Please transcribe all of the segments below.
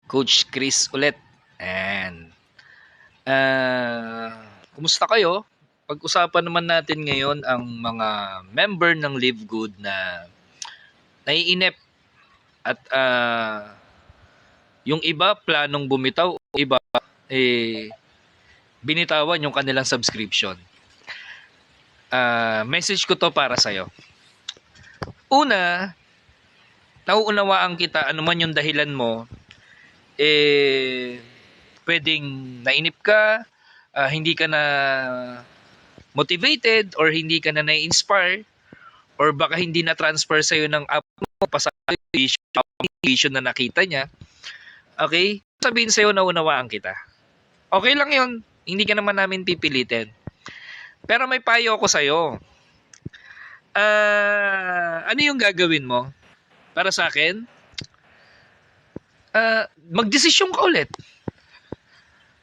Coach Chris ulit. And kumusta kayo? Pag-usapan naman natin ngayon ang mga member ng Live Good na naiinip at yung iba planong bumitaw, iba binitawan yung kanilang subscription. Message ko to para sa'yo. Una, nauunawaan kita ano man yung dahilan mo, pwedeng nainip ka, hindi ka na motivated or hindi ka na na-inspire or baka hindi na transfer sa'yo ng app mo pasation na nakita niya. Okay? Sabihin sa'yo na unawaan kita. Okay lang yun. Hindi ka naman namin pipilitin. Pero may payo ako sa'yo. Ano yung gagawin mo? Para sa akin, magdesisyon ka ulit.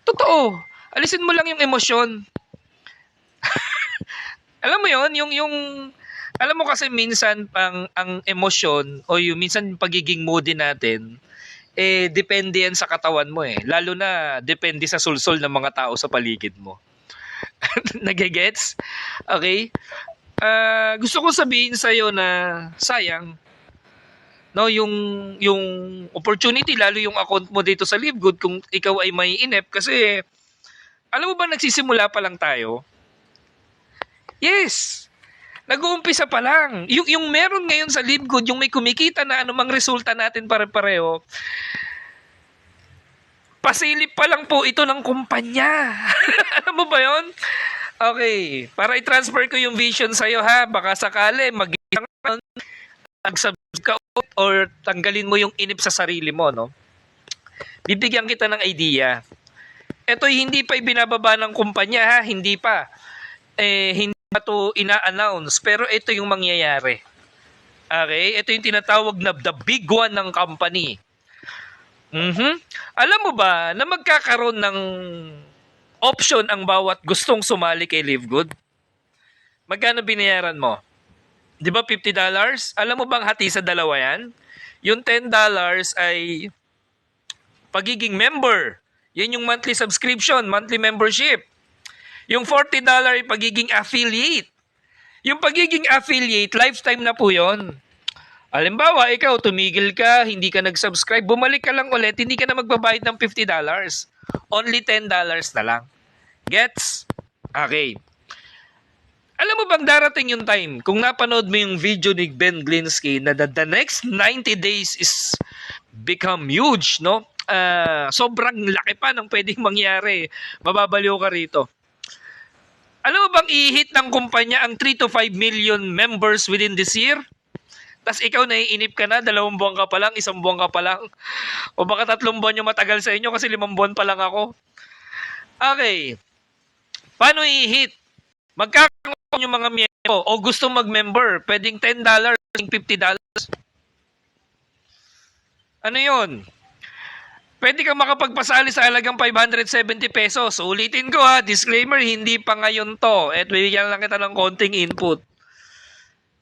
Totoo. Alisin mo lang yung emosyon. Alam mo yon, yung alam mo kasi minsan ang emosyon o yung minsan pagiging moody natin depende yan sa katawan mo lalo na depende sa sulsol ng mga tao sa paligid mo. Nagegets? Okay? Gusto ko sabihin sa iyo na sayang no yung opportunity, lalo yung account mo dito sa Live Good kung ikaw ay may inep kasi alam mo ba nagsisimula pa lang tayo? Yes. Nag-uumpisa pa lang. Yung meron ngayon sa Live Good, yung may kumikita na anumang resulta natin pare-pareho, pasilip pa lang po ito ng kumpanya. Alam mo ba yon? Okay. Para i-transfer ko yung vision sa'yo ha. Baka sakali mag-subscribe ka or tanggalin mo yung inip sa sarili mo, no? Bibigyan kita ng idea. Ito hindi pa ibinababa ng kumpanya ha. Hindi pa. Hindi pa ito ina-announce. Pero ito yung mangyayari. Okay? Ito yung tinatawag na the big one ng company. Alam mo ba na magkakaroon ng option ang bawat gustong sumali kay Live Good? Magkano binayaran mo? Di ba $50? Alam mo bang hati sa dalawa yan? Yung $10 ay pagiging member. Yan yung monthly subscription, monthly membership. Yung $40 ay pagiging affiliate. Yung pagiging affiliate, lifetime na po yun. Halimbawa, ikaw, tumigil ka, hindi ka nag-subscribe, bumalik ka lang ulit, hindi ka na magbabayad ng $50. Only $10 na lang. Gets? Okay. Alam mo bang darating yung time, kung napanood mo yung video ni Ben Glinsky na the next 90 days is become huge, no? Sobrang laki pa ng pwedeng mangyari. Mababaliw ka rito. Alam mo bang i-hit ng kumpanya ang 3 to 5 million members within this year? Tapos ikaw naiinip ka na, 2 buwan ka pa lang, 1 buwan ka pa lang. O baka 3 buwan yung matagal sa inyo kasi 5 buwan pa lang ako. Okay. Paano i-hit? Magkakaroon yung mga miyembro o gusto mag-member, pwedeng $10, pwedeng $50. Ano yun? Pwede kang makapagpasali sa halagang 570 pesos. Ulitin ko ha, disclaimer, hindi pa ngayon to. Bigyan lang kita ng konting input.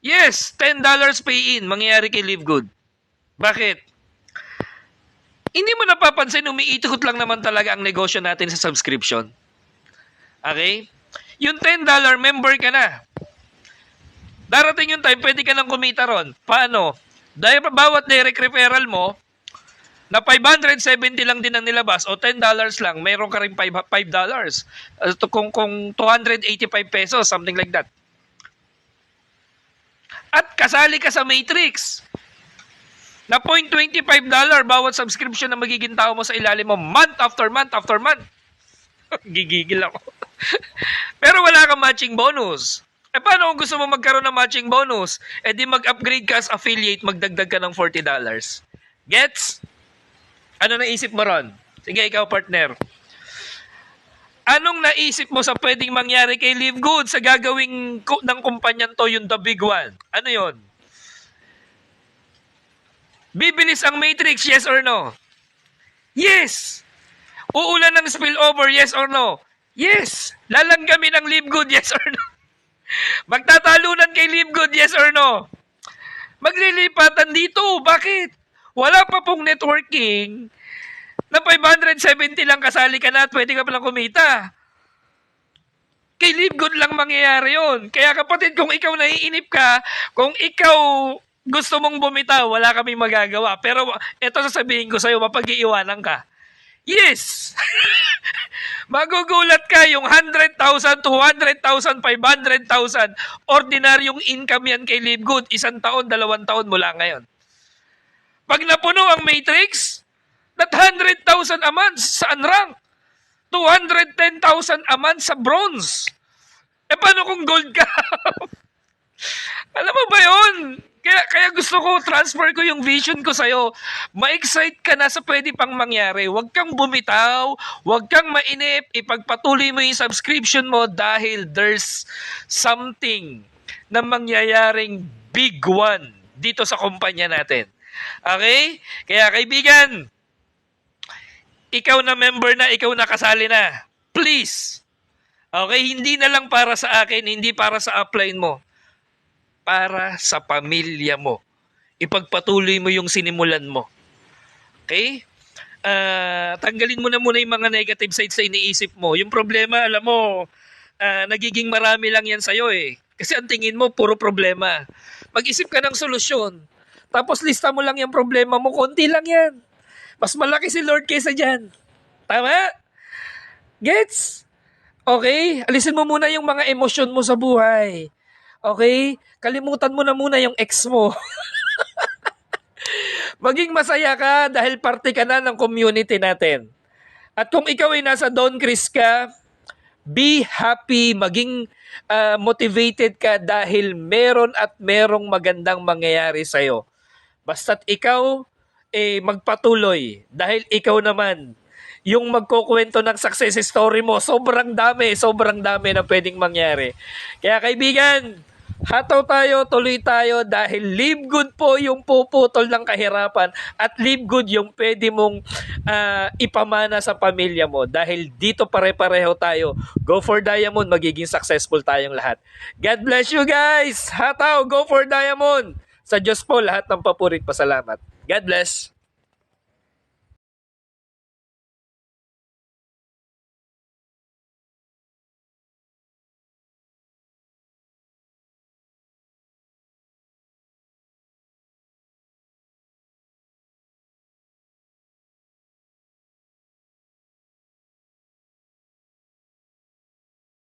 Yes, $10 pay-in, mangyayari kay Live Good. Bakit? Hindi mo napapansin, umiikot lang naman talaga ang negosyo natin sa subscription. Okay? Yung $10, member ka na. Darating yung time, pwede ka nang kumita ron. Paano? Dahil bawat direct referral mo, na 570 lang din ang nilabas o $10 lang, mayroon ka rin $5. Kung 285 pesos, something like that. At kasali ka sa Matrix na $0.25 bawat subscription na magiging tao mo sa ilalim mo month after month after month. Gigigil ako. Pero wala kang matching bonus. Paano kung gusto mo magkaroon ng matching bonus? Di mag-upgrade ka as affiliate, magdagdag ka ng $40. Gets? Ano naisip mo ron? Sige, ikaw partner. Anong naisip mo sa pwedeng mangyari kay Live Good sa gagawing ng kumpanyan to, yung the big one? Ano yon? Bibilis ang Matrix, yes or no? Yes! Uulan ng spillover, yes or no? Yes! Lalanggamin ang Live Good, yes or no? Magtatalunan kay Live Good, yes or no? Maglilipatan dito, bakit? Wala pa pong networking, Na 570 lang kasali ka na at pwede ka palang kumita. Kay Live Good lang mangyayari yun. Kaya kapatid, kung ikaw naiinip ka, kung ikaw gusto mong bumitaw, wala kaming magagawa. Pero ito sasabihin ko sa'yo, mapag-iiwanan ka. Yes! Magugulat ka yung 100,000, 200,000, 500,000. Ordinaryong income yan kay Live Good. 1 taon, 2 taon mula ngayon. Pag napuno ang matrix, that 100,000 a month sa unrank. 210,000 a month sa bronze. Eh, paano kung gold ka? Alam mo ba yun? Kaya gusto ko, transfer ko yung vision ko sa'yo. Ma-excite ka na sa pwede pang mangyari. Huwag kang bumitaw, huwag kang mainip, ipagpatuloy mo yung subscription mo dahil there's something na mangyayaring big one dito sa kumpanya natin. Okay? Kaya kaibigan, ikaw na member na, ikaw na kasali na. Please. Okay? Hindi na lang para sa akin, hindi para sa upline mo. Para sa pamilya mo. Ipagpatuloy mo yung sinimulan mo. Okay? Tanggalin mo na muna yung mga negative sides sa iniisip mo. Yung problema, alam mo, nagiging marami lang yan sa'yo eh. Kasi ang tingin mo, puro problema. Mag-isip ka ng solusyon. Tapos lista mo lang yung problema mo, konti lang yan. Mas malaki si Lord kaysa dyan. Tama? Gets? Okay? Alisin mo muna yung mga emosyon mo sa buhay. Okay? Kalimutan mo na muna yung ex mo. Maging masaya ka dahil parte ka na ng community natin. At kung ikaw ay nasa Don Chris ka, be happy, maging motivated ka dahil meron at merong magandang mangyayari sa'yo. Basta't ikaw, magpatuloy dahil ikaw naman yung magkukwento ng success story mo. Sobrang dami na pwedeng mangyari. Kaya kaibigan, hataw tayo, tuloy tayo dahil Live Good po yung puputol ng kahirapan at Live Good yung pwede mong ipamana sa pamilya mo dahil dito pare-pareho tayo. Go for Diamond, magiging successful tayong lahat. God bless you guys! Hataw, go for Diamond! Sa Diyos po lahat ng papurit pasalamat. God bless!